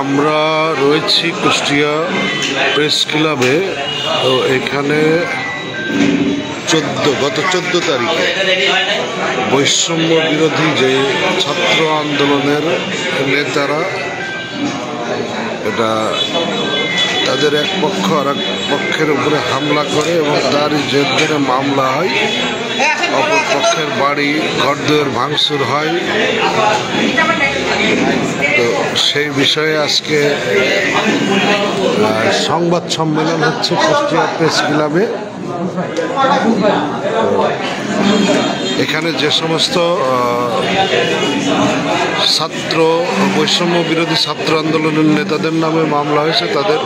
আমরা রয়েছি কুষ্টিয়া প্রেস ক্লাবে। তো এখানে গত 14 তারিখে বৈষম্য বিরোধী যে ছাত্র আন্দোলনের নেতারা তাদের এক পক্ষ আর এক পক্ষের উপরে হামলা করে এবং তারই জের ধরে মামলা হয়, অপর পক্ষের বাড়ি ঘরদুয়ার ভাঙচুর হয়। তো সেই বিষয়ে আজকে সংবাদ সম্মেলন হচ্ছে কুষ্টিয়া প্রেস ক্লাবে। এখানে যে সমস্ত বৈষম্য বিরোধী ছাত্র আন্দোলনের নেতাদের নামে মামলা হয়েছে, তাদের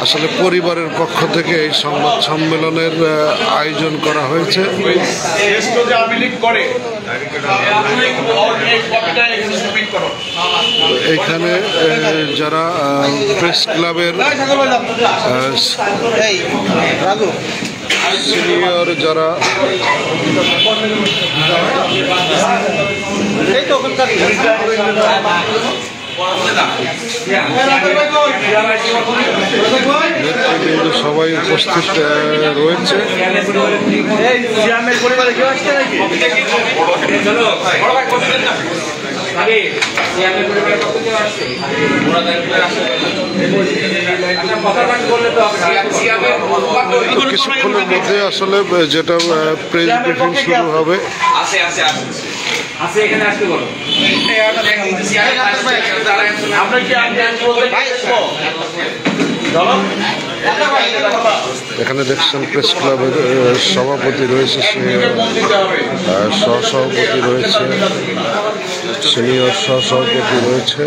আসলে পরিবারের পক্ষ থেকে এই সংবাদ সম্মেলনের আয়োজন করা হয়েছে। এখানে যারা প্রেস ক্লাবের সিনিয়র যারা নেতৃবৃন্দ সবাই উপস্থিত রয়েছে। কিছুক্ষণের মধ্যে আসলে যেটা প্রেস ব্রিফিং শুরু হবে। এখানে দেখছেন প্রেস ক্লাবের সভাপতি রয়েছে, সহসভাপতি রয়েছে, সিনিয়র সহসভাপতি রয়েছে।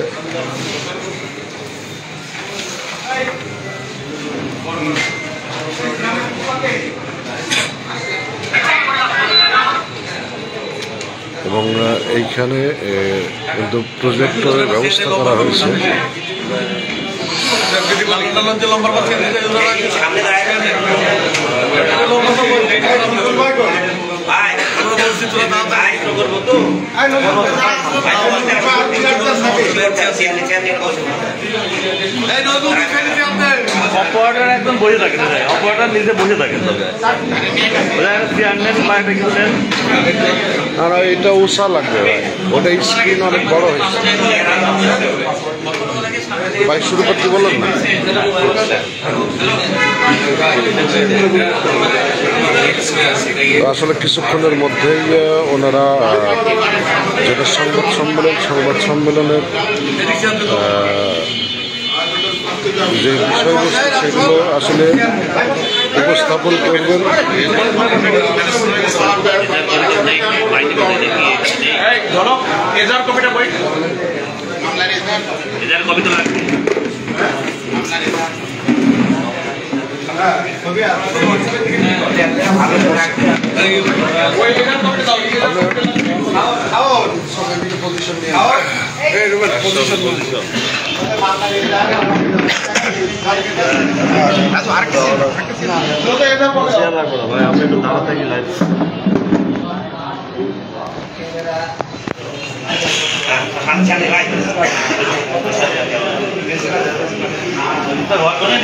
এবং এইখানে কিন্তু প্রজেক্টরের ব্যবস্থা করা হয়েছে। অপারেটর একদম বসে থাকে, অপারেটর নিজে বসে থাকে। আর এটা উষা লাগবে ভাই, ওটা স্ক্রিন অনেক বড় হয়েছে ভাই। শুরু করতে বলুন না। আসলে কিছুক্ষণের মধ্যেই ওনারা যেটা সংবাদ সম্মেলনের যে বিষয়বস্তু সেগুলো আসলে উপস্থাপন করবেন।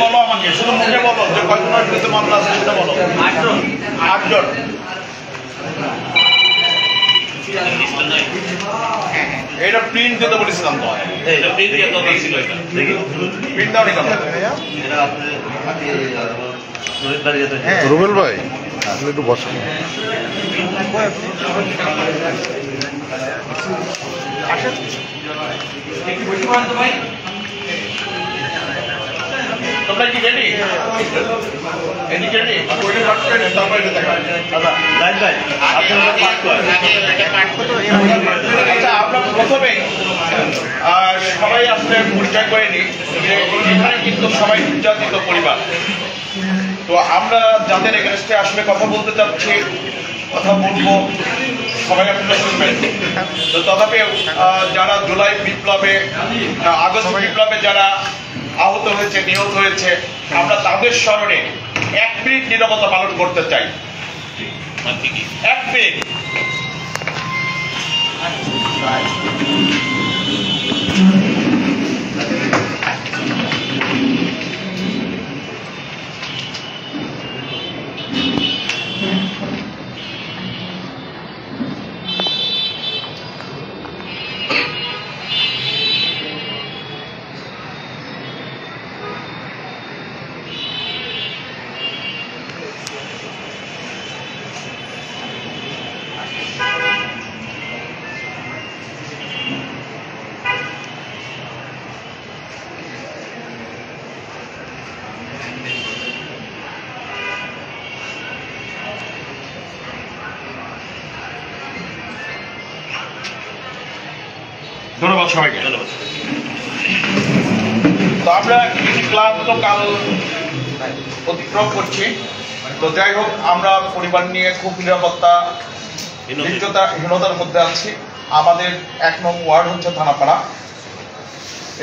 বলো আমাকে, শুধু মুখে বলো যে কয়জনের বিরুদ্ধে মামলা আছে সেটা বলো। 8 জন। এটা প্রিন্ট দিতে বলেছিলাম তো, এটা প্রিন্ট দিয়ে তো ছিল। এটা দেখি প্রিন্ট দাও নি কেন? এটা আপনি রুবেল ভাই আপনি একটু বসেন। তোমরা কি রেডি? এদিকে রেডি? আচ্ছা, আমরা প্রথমে সবাই আসলে পরিচয় করে নিই যে এখানে কিন্তু সবাই নির্যাতিত পরিবার। তো আমরা যাদের এগেনস্টে আসলে কথা বলতে চাচ্ছি, কথা বলবো, সবাই আপনারা শুনবেন। তো তথাপি যারা জুলাই বিপ্লবে, আগস্ট বিপ্লবে যারা আহত হয়েছে, নিহত হয়েছে, আমরা তাদের স্মরণে 1 মিনিট নীরবতা পালন করতে চাই। 1 মিনিট। ধন্যবাদ সবাইকে। তো আমরা ক্লান্ত কাল অতিক্রম করছি। তো যাই হোক, আমরা পরিবার নিয়ে খুব নিরাপত্তাহীনতার মধ্যে আছি। আমাদের 1 নং ওয়ার্ড হচ্ছে থানাপাড়া,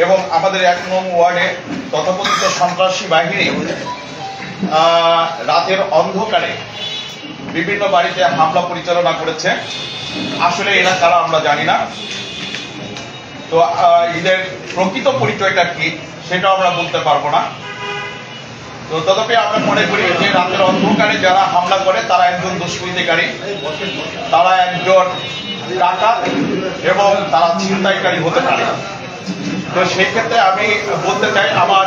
এবং আমাদের 1 নং ওয়ার্ডে তথাকথিত সন্ত্রাসী বাহিনী রাতের অন্ধকারে বিভিন্ন বাড়িতে হামলা পরিচালনা করেছে। আসলে এরা কারা আমরা জানি না। তো এদের প্রকৃত পরিচয়টা কি সেটাও আমরা বলতে পারবো না। তো তথাপি আমরা মনে করি যে রাতের অন্ধকারে যারা হামলা করে তারা একজন দুষ্কৃতিকারী, তারা একজন ডাকাত এবং তারা ছিনতাইকারী হতে পারে। তো সেই ক্ষেত্রে আমি বলতে চাই, আমার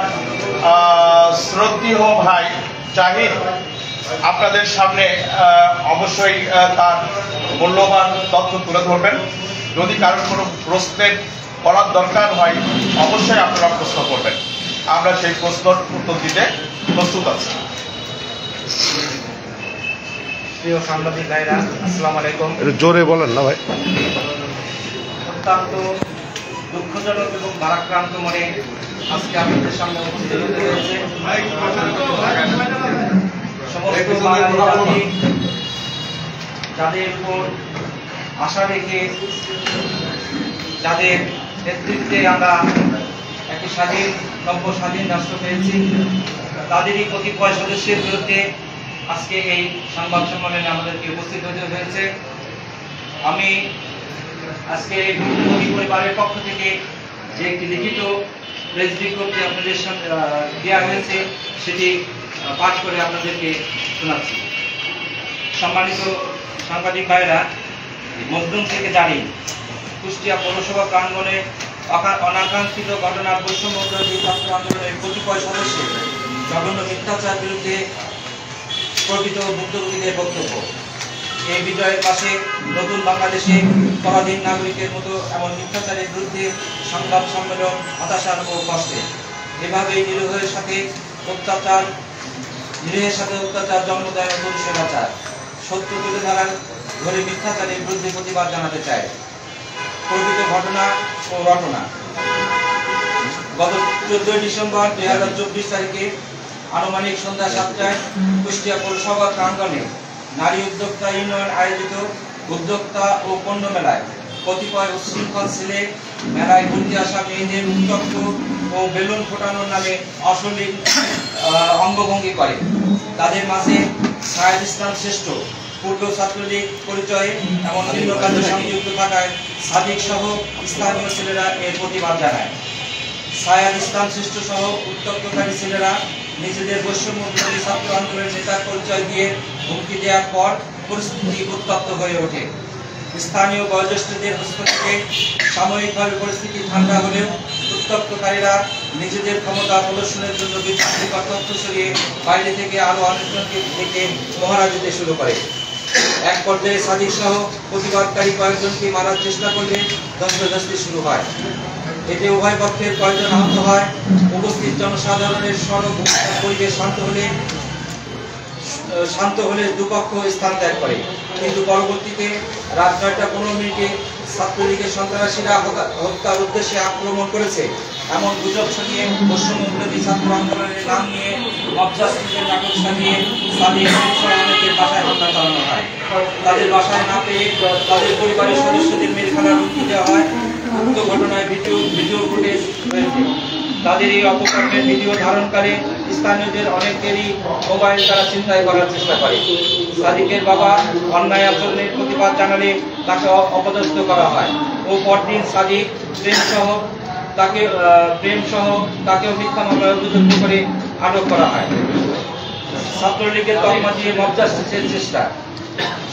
শ্রদ্ধেয় ভাই জাহিদ আপনাদের সামনে অবশ্যই তার মূল্যবান তথ্য তুলে ধরবেন। যদি কারোর কোনো প্রশ্নের করার দরকার হয় অবশ্যই আপনারা প্রশ্ন করবেন, আমরা সেই প্রশ্নের উত্তর দিতে প্রস্তুত আছি। প্রিয় সাংবাদিক ভাইরা, আসসালামু আলাইকুম। জোরে বলেন না ভাই। অত্যন্ত দুঃখজনক এবং ভারাক্রান্ত মনে আজকে আপনাদের সামনে উপস্থিত হতে হয়েছে। সমস্ত বাঙালি জাতি যাদের উপর আশা রেখে, যাদের নেতৃত্বে আমরা একটি নব্য স্বাধীন রাষ্ট্র পেয়েছি, তাদেরই কতিপয় সদস্যের বিরুদ্ধে আজকে এই সংবাদ সম্মেলনে আমাদেরকে উপস্থিত হতে হয়েছে। আমি আজকে এই ভুক্তভোগী পরিবারের পক্ষ থেকে যে একটি লিখিত প্রেস বিজ্ঞপ্তি আপনাদের দেওয়া হয়েছে সেটি পাঠ করে আপনাদেরকে শোনাচ্ছি। সম্মানিত সাংবাদিক ভাইরা, মজলুম থেকে জানি কুষ্টিয়া পৌরসভা প্রাঙ্গণে অনাকাঙ্ক্ষিত ঘটনার বৈষম্যবিরোধী ছাত্র আন্দোলনের কতিপয় সদস্যের জঘন্য মিথ্যাচার বিরুদ্ধে প্রকৃত ভুক্তভোগীদের বক্তব্য। এই বিজয়ের পাশে নতুন বাংলাদেশে পরাধীন নাগরিকের মতো এমন মিথ্যাচারের বিরুদ্ধে সংবাদ সম্মেলন হতাশার ও কষ্টে। এভাবেই নিরীহের সাথে অত্যাচার জন্ম দেয় নতুন স্বৈরাচার। সত্য তুলে ধরার ধরে মিথ্যাচারের বিরুদ্ধে প্রতিবাদ জানাতে চায়। প্রকৃত ঘটনা ও রটনা। গত 14 ডিসেম্বর 2024 তারিখে আনুমানিক সন্ধ্যা 7টায় কুষ্টিয়া পৌরসভা প্রাঙ্গণে নারী উদ্যোক্তা ইউনিয়ন আয়োজিত উদ্যোক্তা ও পণ্য মেলায় কতিপয় উচ্ছৃঙ্খল ছেলে মেলায় ঘুরতে আসা মেয়েদের উত্তপ্ত ও বেলুন ফোটানোর নামে অশ্লীল অঙ্গভঙ্গি করে। তাদের মাঝে সায়েদ ইসলাম শ্রেষ্ঠ, পূর্ব ছাত্রলীগ পরিচয়ে এমন ভিন্ন কাজে সংযুক্ত থাকায় সাদিক সহ স্থানীয় ছেলেরা এর প্রতিবাদ জানায়। সায়েদ ইসলাম শ্রেষ্ঠ সহ উত্তপ্তকারী ছেলেরা নিজেদের বৈষম্য বিরোধী ছাত্র আন্দোলনের নেতার পরিচয় দিয়ে হুমকি দেওয়ার পর পরিস্থিতি উত্তপ্ত হয়ে ওঠে। স্থানীয় বয়োজ্যেষ্ঠদের হস্তক্ষেপে সাময়িকভাবে পরিস্থিতি ঠান্ডা হলেও উত্তপ্তকারীরা নিজেদের ক্ষমতা প্রদর্শনের জন্য বিভ্রান্তিকর তথ্য ছড়িয়ে বাইরে থেকে আরো অনেকজনকে ডেকে মহড়া দিতে শুরু করে। এক পর্যায়ে সাদিক সহ প্রতিবাদকারী কয়েকজনকে মারার চেষ্টা করলে ধস্তাধস্তি শুরু হয়। এতে উভয় পক্ষের কয়েকজন আহত হয়। উপস্থিত জনসাধারণের সড়ক পরিবেশ শান্ত হলে দুপক্ষ স্থান ত্যাগ করে। কিন্তু পরবর্তীতে রাত 9:15 ছাত্রলীগের সন্ত্রাসীরা হত্যার উদ্দেশ্যে আক্রমণ করেছে এমন গুজব ছড়িয়ে বৈষম্য বিরোধী ছাত্র আন্দোলনের নাম নিয়ে মবজাস্টিসের নাটক সাজিয়ে অনেকের বাসায় হামলা চালানো হয়। তাদের বাসায় না পেয়ে তাদের পরিবারের সদস্যদের মেরে ফেলার হুমকি দেওয়া হয়। উক্ত ঘটনায় ভিডিও ফুটেজ রয়েছে। তাদের এই অপকর্মের ভিডিও ধারণকারী স্থানীয়দের অনেকেরই মোবাইল দ্বারা ছিনতাই করার চেষ্টা করে। সাদিকের বাবা অন্যায় আচরণের প্রতিবাদ জানালে তাকে অপদস্থ করা হয় ও পরদিন সাদিক প্রেম সহ তাকেও মিথ্যা মামলায় অভিযুক্ত করে আটক করা হয়। ছাত্রলীগের তকমা দিয়ে মবজাস্টিসের চেষ্টা।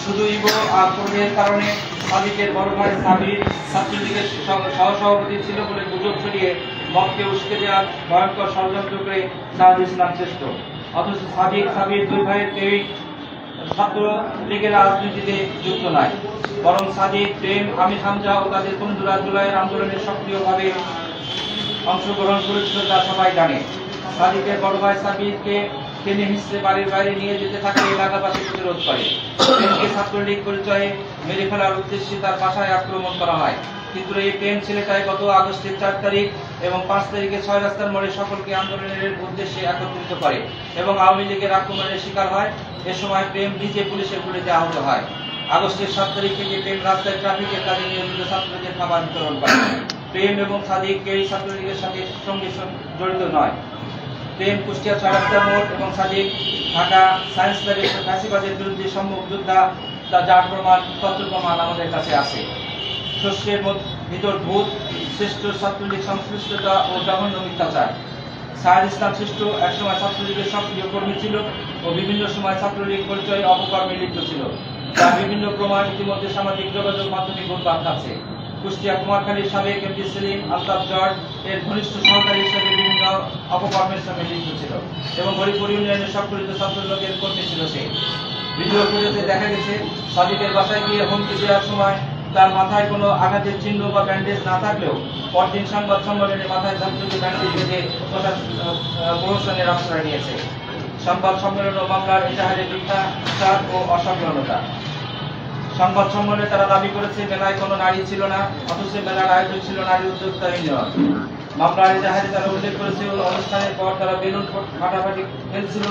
শুধু ইগো আর ক্রোধের কারণে সাদিকের বড় ভাই সাবির ছাত্রলীগের সহসভাপতি ছিল বলে গুজব ছড়িয়ে মতকে উস্কে দেওয়ার ভয়ঙ্কর ষড়যন্ত্র করে সাহাদুল ইসলাম শ্রেষ্ঠ। অথচ সাদিক সাবির দুই ভাইয়ের কেউই ছাত্র লীগের রাজনীতিতে যুক্ত নয়, বরং সাদিক, প্রেম, আমির হামজা ও তাদের বন্ধুরা জুলাইয়ের আন্দোলনে সক্রিয়ভাবে অংশগ্রহণ করেছিল তা সবাই জানে। সাদিকের বড় ভাই সাবিরকে টেনে হিসেবে বাড়ির বাইরে নিয়ে যেতে থাকে এলাকাবাসী প্রতিরোধ করে। প্রেমকে ছাত্রলীগ পরিচয়ে মেরে ফেলার উদ্দেশ্যে তার বাসায় আক্রমণ করা হয়। কিন্তু এই প্রেম ছেলেটাই গত আগস্টের 4 তারিখ এবং 5 তারিখে 6 রাস্তার মোড়ে সকলকে আন্দোলনের উদ্দেশ্যে একত্রিত করে এবং আওয়ামী লীগের আক্রমণের শিকার হয়। এ সময় প্রেম নিজে পুলিশের গুলিতে আহত হয়। আগস্টের 7 তারিখ থেকে প্রেম রাস্তায় ট্রাফিকের কাজে নিয়োজিত ছাত্রদের খাবার বিতরণ করে। প্রেম এবং সাদিক কেউই ছাত্রলীগের সাথে সঙ্গে জড়িত নয়। প্রেম কুষ্টিয়া 6 রাস্তার মোড় এবং সাদিক ঢাকা সায়েন্স ল্যাবে ফ্যাসিবাদের বিরুদ্ধে সম্মুখ যোদ্ধা, যার তথ্য প্রমাণ আমাদের কাছে আছে। শস্যের ভিতর ভূত, শ্রেষ্ঠ ছাত্রলীগ সংশ্লিষ্টতা ও জঘন্য মিথ্যাচার। সাহাদ ইসলাম শ্রেষ্ঠ একসময় ছাত্রলীগের সক্রিয় কর্মী ছিল ও বিভিন্ন সময় ছাত্রলীগ পরিচয়ে অপকর্মে লিপ্ত ছিল, তার বিভিন্ন প্রমাণ ইতিমধ্যে সামাজিক যোগাযোগ মাধ্যমে ঘুরপাক খাচ্ছে। কুষ্টিয়া কুমারখালীর সাবেক এমপি সেলিম আলতাফ জর্জ এর ঘনিষ্ঠ সহকারী হিসেবে বিভিন্ন অপকর্মের সঙ্গে লিপ্ত ছিল এবং হরিপুর ইউনিয়নের সংগঠিত ছাত্রলীগের কর্মী ছিল সে। ভিডিও ফুটেজে দেখা গেছে সাদিকের বাসায় গিয়ে হুমকি দেওয়ার সময় তার মাথায় কোনো আঘাতের চিহ্ন বা ব্যান্ডেজ না থাকলেও পরদিন সংবাদ সম্মেলনে মাথায় ঝকঝকে ব্যান্ডেজ বেঁধে প্রহসনের আশ্রয় নিয়েছে। সংবাদ সম্মেলন ও মামলার এজাহারে মিথ্যাচার ও অসংলগ্নতা। সংবাদ সম্মেলনে তারা দাবি করেছে মেলায় কোনো নারী ছিল না, অথচ মেলার আয়োজন ছিল নারী উদ্যোক্তা ইউনিয়ন। মামলার এজাহারে তারা উল্লেখ করেছে অনুষ্ঠানের পর তারা বেলুন ফাটাফাটি খেলছিল।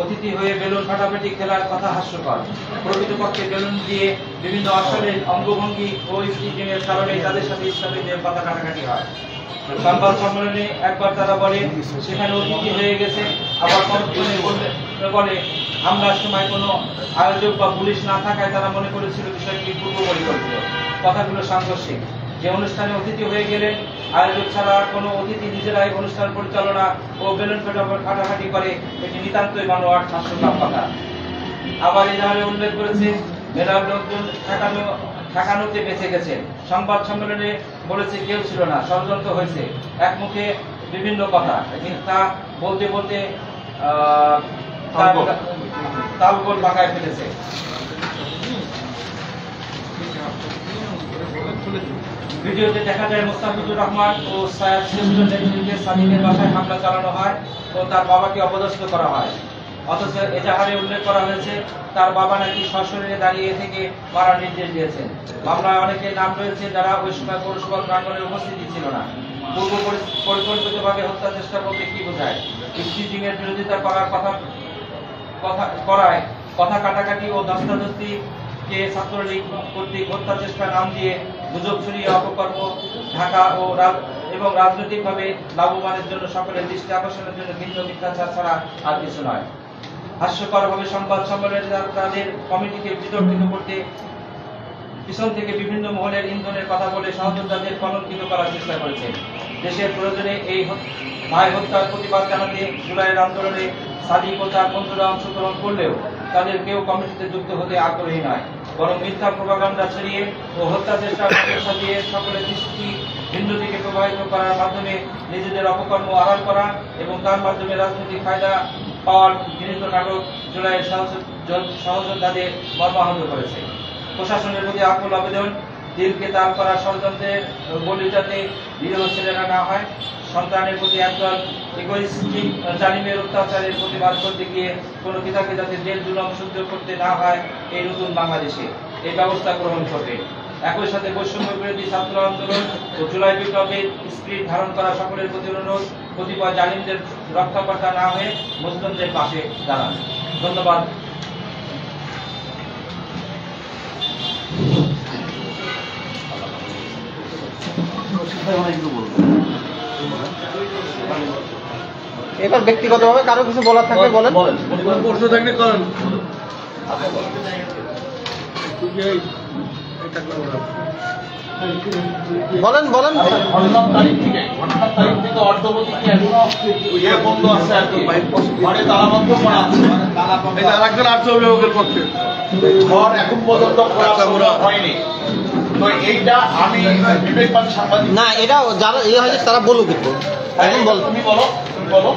অতিথি হয়ে বেলুন ফাটাফাটি খেলার কথা হাস্যকর। প্রকৃতপক্ষে বেলুন দিয়ে বিভিন্ন অশ্লীল অঙ্গভঙ্গি ও স্টিচিংয়ের কারণে তাদের সাথে ইসলামীদের কথা কাটাকাটি হয়। সংবাদ সম্মেলনে একবার তারা বলে সেখানে অতিথি হয়ে গেছে, আবার বলে হামলার সময় কোনো আয়োজক বা পুলিশ না থাকায় তারা মনে করেছিল বিষয়টি পূর্ব পরিকল্পিত। কথাগুলো সাংঘর্ষিক। যে অনুষ্ঠানে অতিথি হয়ে গেলেন, আয়োজক ছাড়া কোনো অতিথি নিজেরাই অনুষ্ঠান পরিচালনা ও বেলুন ফাটাফাটি করে, এটি নিতান্তই বানোয়াট হাস্যকর কথা। আবার এজাহারে উল্লেখ করেছে মেলার লোকজন ঠেকানোতে বেঁচে গেছে। সংবাদ সম্মেলনে বলেছে কেউ ছিল না, ষড়যন্ত্র হয়েছে। এক মুখে বিভিন্ন কথা, তা বলতে বলতে তালগোল পাকায় ফেলেছে। ভিডিওতে দেখা যায় মোস্তাফিজুর রহমান ও সায়াদ শ্রেষ্ঠর নেতৃত্বে সাদিকের বাসায় হামলা চালানো হয় ও তার বাবাকে অপদস্থ করা হয়। অথচ এজাহারে উল্লেখ করা হয়েছে তার বাবা নাকি সশরীরে দাঁড়িয়ে থেকে মারার নির্দেশ দিয়েছেন। মামলায় অনেকের নাম রয়েছে যারা ওই সময় পৌরসভা প্রাঙ্গণে উপস্থিতি ছিল না। পূর্ব পরিকল্পিতভাবে হত্যা চেষ্টা বলতে কি বোঝায়? স্টিচিং এর বিরোধিতা করার কথা কাটাকাটি ও ধস্তাধস্তিকে ছাত্রলীগ কর্তৃক হত্যা চেষ্টা নাম দিয়ে গুজব ছড়িয়ে অপকর্ম ঢাকা এবং রাজনৈতিকভাবে লাভবানের জন্য সকলের দৃষ্টি আকর্ষণের জন্য ভিন্ন মিথ্যাচার ছাড়া আর কিছু নয়। হাস্যকরভাবে সংবাদ সম্মেলনে তাদের কমিটিকে বিতর্কিত করতে পিছন থেকে বিভিন্ন মহলের ইন্ধনের কথা বলে সহযোদ্ধাদের কলঙ্কিত করার চেষ্টা করেছে। দেশের প্রয়োজনে এই ভাই হত্যার প্রতিবাদ জানাতে জুলাইয়ের আন্দোলনে সাদিক ও তার বন্ধুরা অংশগ্রহণ করলেও তাদের কেউ কমিটিতে যুক্ত হতে আগ্রহী নয়, বরং মিথ্যা প্রোপাগান্ডা ছড়িয়ে ও হত্যা চেষ্টার সাজিয়ে সকলের দৃষ্টি ভিন্ন দিকে প্রবাহিত করার মাধ্যমে নিজেদের অপকর্ম আড়াল করা এবং তার মাধ্যমে রাজনৈতিক ফায়দা পাওয়ার ঘৃণিত নাটক জুলাইয়ের সহযোদ্ধাদের মর্মাহত করেছে। প্রশাসনের প্রতি আকুল আবেদন, দিলকে তাল করার ষড়যন্ত্রের বলি যাতে নিরীহ ছেলেরা না হয়। সন্তানের প্রতি একদল ইগোইস্টিক জালিমের অত্যাচারের প্রতিবাদ করতে গিয়ে কোনো পিতাকে যাতে জেল জুলুম সহ্য করতে না হয় এই নতুন বাংলাদেশে এই ব্যবস্থা গ্রহণ করবে। একই সাথে বৈষম্য বিরোধী ছাত্র আন্দোলন ও জুলাই বিপ্লবের স্পিরিট ধারণ করা সকলের প্রতি অনুরোধ, কতিপয় জালিমদের রক্ষাকর্তা না হয়ে মুসলিমদের পাশে দাঁড়ান। ধন্যবাদ। এবার ব্যক্তিগতভাবে কারো কিছু বলার থাকলে বলেন। প্রশ্ন থাকলে করেন। বলেন বলেন। ঘটনার তারিখ থেকে অর্ধবতী কি এখনো ইয়ে বন্ধ আছে আর কি, ঘরে তালাবদ্ধ করা আছে, এটা আরেকজন আর্থ অভিভাবকের পক্ষে। ঘর এখন পর্যন্ত খোলা সম্ভব হয়নি। তো এইটা আমি বিবেকবান সাংবাদিক। না, এটা যারা ইয়ে হয়েছে তারা বলুক একটু, এখন বল। তুমি বলো, তুমি বলো।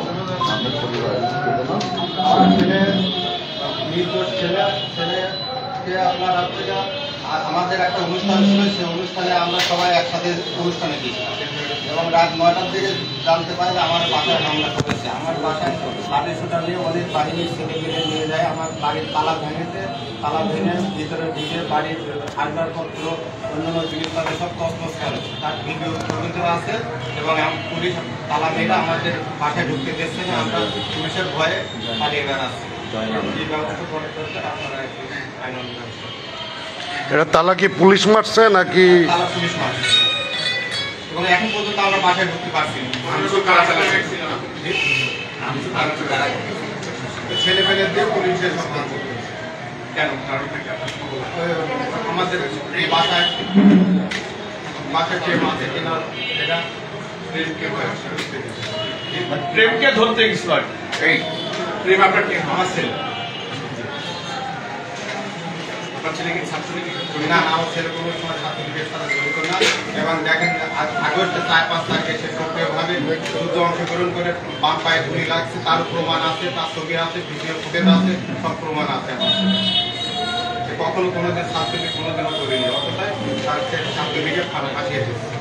নির্দোষ ছেলেকে আপনার রাত্রে আমাদের একটা অনুষ্ঠান ছিল, সেই অনুষ্ঠানে আমরা সবাই একসাথে অনুষ্ঠানে গিয়েছিলাম এবং রাত 9টার দিকে জানতে পারি যে আমার বাসায় হামলা করেছে। আমার বাসায় লাঠি শুটা নিয়ে অনেক বাহিনীর ছেলেমেয়ে নিয়ে যায়। আমার বাড়ির তালা ভেঙেছে, তালা ভেঙে ভিতরে ঢুকে বাড়ির আসবাবপত্র অন্যান্য জিনিসপত্র সব তছনছ করে। তার ভিডিও ছবিতে আছে এবং পুলিশ তালা ভেঙে আমাদের বাসায় ঢুকতে দিচ্ছে না। আমরা পুলিশের ভয়ে পালিয়ে বেড়াচ্ছি। এই ব্যবস্থা করে আপনারা আইন ব্যবস্থা এটা তালা কি পুলিশ মারছে নাকি? তালা পুলিশ মারছে এবং এখন পর্যন্ত আমরা বাসায় ঢুকতে পারছি না। ছেলে ফেলে দিয়ে পুলিশের কেন আমাদের এই বাসায় কে মাঝে কেনার এটা প্রেমকে ধরতে গেছিল আর কি। এই প্রেম আপনার কে? আমার ছেলে। আপনার ছেলে কি ছাত্রলীগ? না, আমার ছেলে কোনো সময় ছাত্রলীগের সাথে জড়িত না। এবং দেখেন আগস্টে 4-5 তারিখে সে সক্রিয়ভাবে যুদ্ধে অংশগ্রহণ করে বাম পায়ে গুলি লাগছে, তার প্রমাণ আছে, তার ছবি আছে, ভিডিও ফুটেজ আছে, সব প্রমাণ আছে আমার। সে কখনো কোনোদিন ছাত্রলীগ কোনোদিনও করিনি, অতটাই তার ছাত্রলীগের ফাঁসিয়ে দিচ্ছে।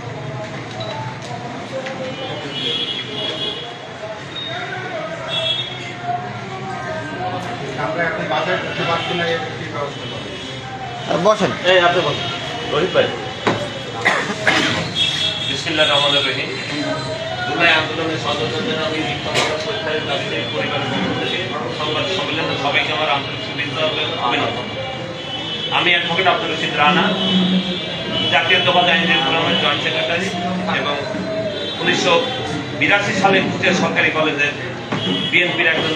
আমরা এখন বাজার করতে পারছি না, এর কি ব্যবস্থা করবো? বসেন। এই আপনি বলুন রোহিত ভাই। বিসমিল্লাহির রহমানির রহিম। জুলাই আন্দোলনের সদস্যদের আমি মিথ্যাবাদ পরীক্ষার দাবিতে পরিবারের পক্ষ থেকে সংবাদ সম্মেলনে সবাইকে আমার আন্তরিক শুভেচ্ছা এবং অভিনন্দন। আমি অ্যাডভোকেট আব্দুর রশিদ রানা, জাতীয়তাবাদী আইনজীবী ফোরামের জয়েন্ট সেক্রেটারি এবং 1982 সালে কুষ্টিয়া সরকারি কলেজের বিএনপির একজন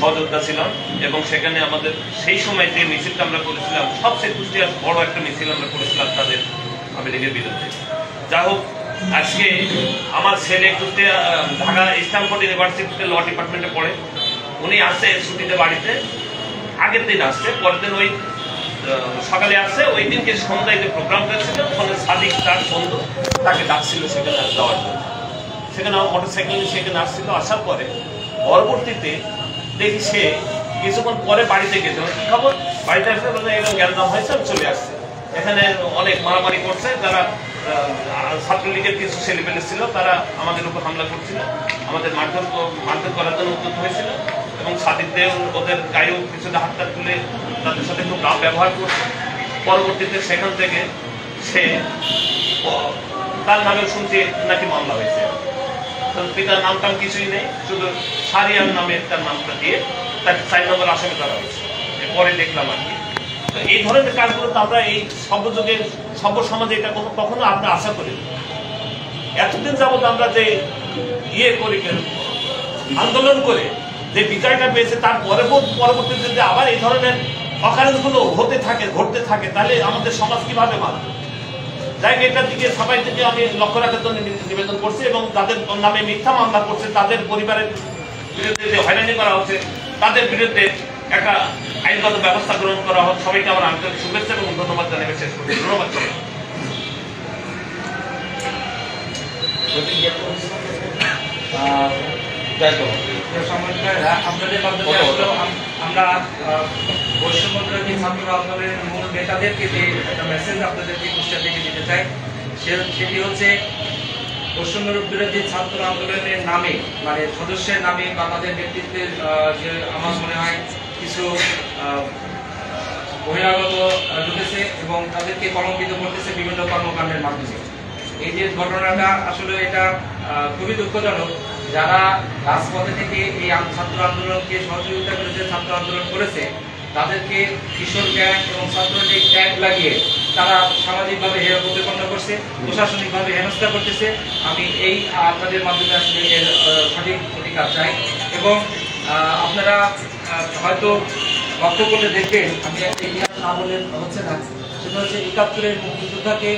সহযোদ্ধা ছিলাম এবং সেখানে আমাদের সেই সময় যে মিছিলটা আমরা করেছিলাম সবচেয়ে কুষ্টিয়ার বড় একটা মিছিল আমরা করেছিলাম তাদের আওয়ামী লীগের বিরুদ্ধে। যা হোক, আজকে আমার ছেলে কুষ্টিয়া ঢাকা স্ট্যানফোর্ড ইউনিভার্সিটিতে ল ডিপার্টমেন্টে পড়ে। উনি আসছে ছুটিতে বাড়িতে, আগের দিন আসছে, পরের দিন ওই সকালে আসছে। ওই দিনকে সন্ধ্যায় যে প্রোগ্রামটা ছিল ওখানে সাদিক তার বন্ধু তাকে ডাকছিল সেখানে যাওয়ার জন্য। সেখানে আমার মোটরসাইকেল নিয়ে সেখানে আসছিল। আসার পরে পরবর্তীতে দেখি সে কিছুক্ষণ পরে বাড়িতে গেছে। কি খবর? বাড়িতে আসলে এরকম জ্ঞানদাম হয়েছে, চলে আসছে। এখানে অনেক মারামারি করছে, তারা ছাত্রলীগের কিছু ছেলেপেলে ছিল, তারা আমাদের উপর হামলা করছিল, আমাদের মারধর করার জন্য উদ্যত হয়েছিল এবং সাদিকদের ওদের গায়েও কিছুটা হাতটা তুলে তাদের সাথে খুব রাম ব্যবহার করছে। পরবর্তীতে সেখান থেকে সে তার নামে শুনছে নাকি মামলা হয়েছে। পিতার নামটাম কিছুই নেই, শুধু সারিয়ার নামে তার নামটা দিয়ে তাকে 4 নম্বর আসামি করা হয়েছে। পরে দেখলাম আর কি। তো এই ধরনের কাজগুলো তো আমরা এই সর্বযুগে সভ্য সমাজে এটা কখনো আমরা আশা করি। এতদিন যাবত আমরা যে করি আন্দোলন করে যে বিচারটা পেয়েছে, তার পরবর্তীতে যদি আবার এই ধরনের অকারেন্সগুলো ঘটতে থাকে তাহলে আমাদের সমাজ কিভাবে মানবে? যাই এটার দিকে সবাই থেকে আমি লক্ষ্য রাখার জন্য নিবেদন করছি এবং তাদের নামে মিথ্যা মামলা করছে, তাদের পরিবারের বিরুদ্ধে যে হয়রানি করা হচ্ছে তাদের বিরুদ্ধে একটা আইনগত ব্যবস্থা গ্রহণ করা হোক। সবাইকে আমার আন্তরিক শুভেচ্ছা এবং ধন্যবাদ জানাবে শেষ করছি। ধন্যবাদ সবাই। আপনাদের মাধ্যমে আমরা বৈষম্য বিরোধী ছাত্র আন্দোলনের মূল নেতাদেরকে যে একটা মেসেজ আপনাদেরকে কুষ্টিয়া থেকে দিতে চাই, সেটি হচ্ছে বৈষম্য বিরোধী ছাত্র আন্দোলনের নামে মানে সদস্যের নামে বা তাদের নেতৃত্বের যে আমার মনে হয় কিছু বহিরাগত ঢুকেছে এবং তাদেরকে কলঙ্কিত করতেছে বিভিন্ন কর্মকাণ্ডের মাধ্যমে। এই যে ঘটনাটা আসলে এটা খুবই দুঃখজনক। যারা রাজপথে থেকে এই ছাত্র আন্দোলনকে সহযোগিতা করেছে, ছাত্র আন্দোলন করেছে, তাদেরকে কিশোর গ্যাং এবং ছাত্রলীগ ট্যাগ লাগিয়ে তারা সামাজিকভাবে প্রতিপন্ন করছে, প্রশাসনিকভাবে হেনস্থা করতেছে। আমি এই আপনাদের মাধ্যমে আসলে এর সঠিক প্রতিকার চাই এবং আপনারা হয়তো লক্ষ্য করলে দেখবেন, আমি একটা ইতিহাস না বলে হচ্ছে না, সেটা হচ্ছে 71-এর মুক্তিযোদ্ধাকে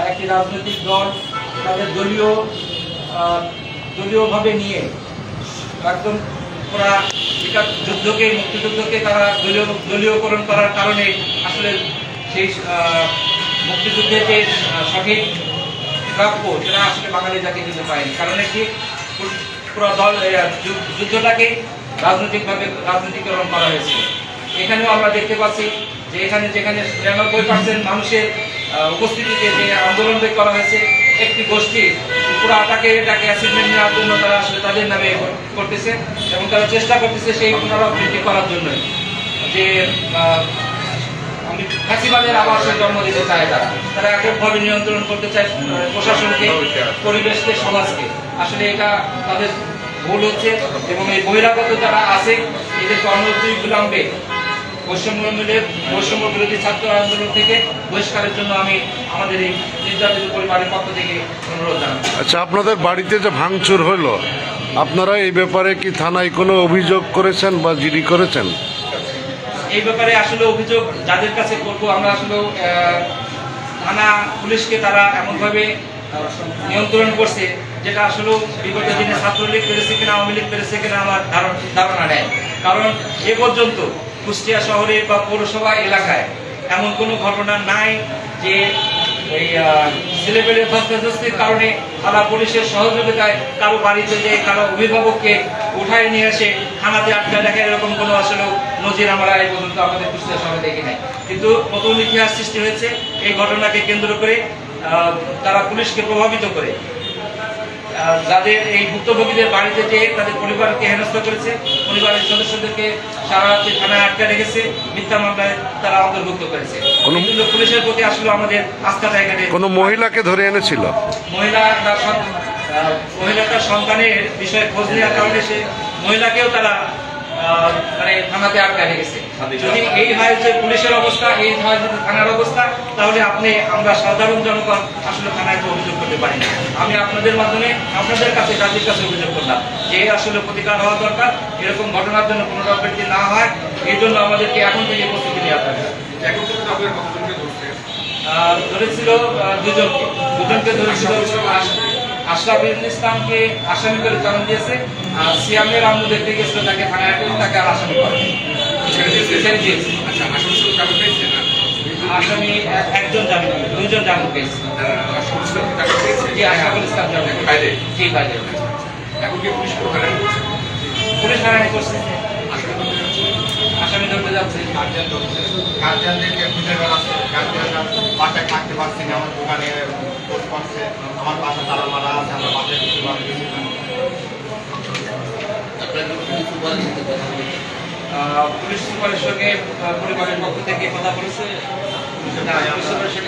একটি রাজনৈতিক দল তাদের দলীয়ভাবে নিয়ে একদম পুরা মুক্তিযুদ্ধকে তারা দলীয়করণ করার কারণে আসলে সেই মুক্তিযুদ্ধের যে সঠিক প্রাপ্য সেটা আসলে বাঙালি জাতি দিতে পারেনি। কারণ একটি পুরো দল যুদ্ধটাকে রাজনৈতিকরণ করা হয়েছিল। এখানেও আমরা দেখতে পাচ্ছি যে যেখানে ৯৯% মানুষের উপস্থিতিতে যে আন্দোলন করা হয়েছে, একটি গোষ্ঠী পুরাটাকে এটাকে অ্যাচিভমেন্ট নেওয়ার জন্য তারা আসলে তাদের নামে করতেছে এবং তারা চেষ্টা করতেছে সেই পুনরাবৃত্তি করার জন্য যে ফ্যাসিবাদের আবার সে জন্ম দিতে চায়। তারা এককভাবে নিয়ন্ত্রণ করতে চায় প্রশাসনকে, পরিবেশকে, সমাজকে। আসলে এটা তাদের ভুল হচ্ছে এবং এই বহিরাগত যারা আছে এদেরকে অনতিবিলম্বে বৈষম্য বিরোধী ছাত্র আন্দোলন থেকে বহিষ্কারের জন্য আমি আমাদের এই নির্যাতিত পরিবারের পক্ষ থেকে অনুরোধ জানাই। আচ্ছা, আপনাদের বাড়িতে যে ভাঙচুর হলো, আপনারা এই ব্যাপারে কি থানায় কোনো অভিযোগ করেছেন বা জিডি করেছেন? এই ব্যাপারে আসলে অভিযোগ যাদের কাছে করবো, আমরা আসলে থানা পুলিশকে তারা এমনভাবে নিয়ন্ত্রণ করছে যেটা আসলে বিগত দিনে ছাত্রলীগ পেরেছে কিনা, আওয়ামী লীগ পেরেছে কিনা আমার ধারণা নেই। কারণ এ পর্যন্ত কুষ্টিয়া শহরে বা পৌরসভা এলাকায় এমন কোনো ঘটনা নাই যে এই ছেলেপেলে ধস্তাধস্তির কারণে থানা পুলিশের সহযোগিতায় কারো বাড়িতে যে কারো অভিভাবককে উঠায় নিয়ে এসে থানাতে আটকায় দেখা, এরকম কোনো আসলে নজির আমরা এই পর্যন্ত আমাদের কুষ্টিয়া শহরে দেখি নাই। কিন্তু নতুন ইতিহাস সৃষ্টি হয়েছে এই ঘটনাকে কেন্দ্র করে। তারা পুলিশকে প্রভাবিত করে যাদের এই ভুক্তভোগীদের বাড়িতে যে তাদের পরিবারকে হেনস্থা করেছে, পরিবারের সদস্যদেরকে সারা রাত্রি থানায় আটকে রেখেছে, মিথ্যা মামলায় তারা অন্তর্ভুক্ত করেছে। কিন্তু পুলিশের প্রতি আসলে আমাদের আস্থাটা এখানে। কোনো মহিলাকে ধরে এনেছিল? মহিলাটার সন্তানের বিষয়ে খোঁজ নেওয়ার কারণে সে মহিলাকেও তারা মানে থানাতে আটকে রেখেছে। যদি এই হয় যে পুলিশের অবস্থা, এই হয় যদি থানার অবস্থা, তাহলে আমরা সাধারণ জনগণ আসলে থানায় তো অভিযোগ করতে পারি না। আমি আপনাদের মাধ্যমে আপনাদের কাছে, জাতির কাছে অভিযোগ করলাম যে আসলে প্রতিকার হওয়া দরকার, এরকম ঘটনার জন্য পুনরাবৃত্তি না হয়, এই জন্য আমাদেরকে এখন থেকে প্রস্তুতি নেওয়া দরকার। ধরেছিল দুজনকে ধরেছিল। আশরাফুল ইসলামকে আসামি করে চালান দিয়েছে, আর সিয়ামের আম্মু দেখতে গেছিল, তাকে থানায় তাকে আর আসামি করে আসামি একজন জামিন, দুজন জামিন পেয়েছে। জি, আশরাফুল ইসলাম জি বাইরে। পুলিশ হারানি করছে, আসামি ধরতে যাচ্ছে। গার্জিয়ানদেরকে খুঁজে বেড়াচ্ছে, গার্জিয়ানরা বাসায় থাকতে পারছি না, আমার দোকানে পোস্ট করছে, আমার বাসা তারা মারা আছে, আমার বাসায় কিছু পারছি না। পুলিশ সুপারের সঙ্গে পরিবারের পক্ষ থেকে কথা বলেছে।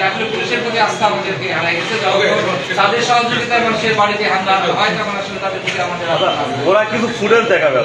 আসলে পুলিশের প্রতি আস্থা আমাদেরকে হারাই গেছে। তাদের সহযোগিতায় মানুষের বাড়িতে হামলা হয় তখন আসলে তাদের প্রতি আমাদের ওরা কিন্তু ফুটেজ দেখাবে।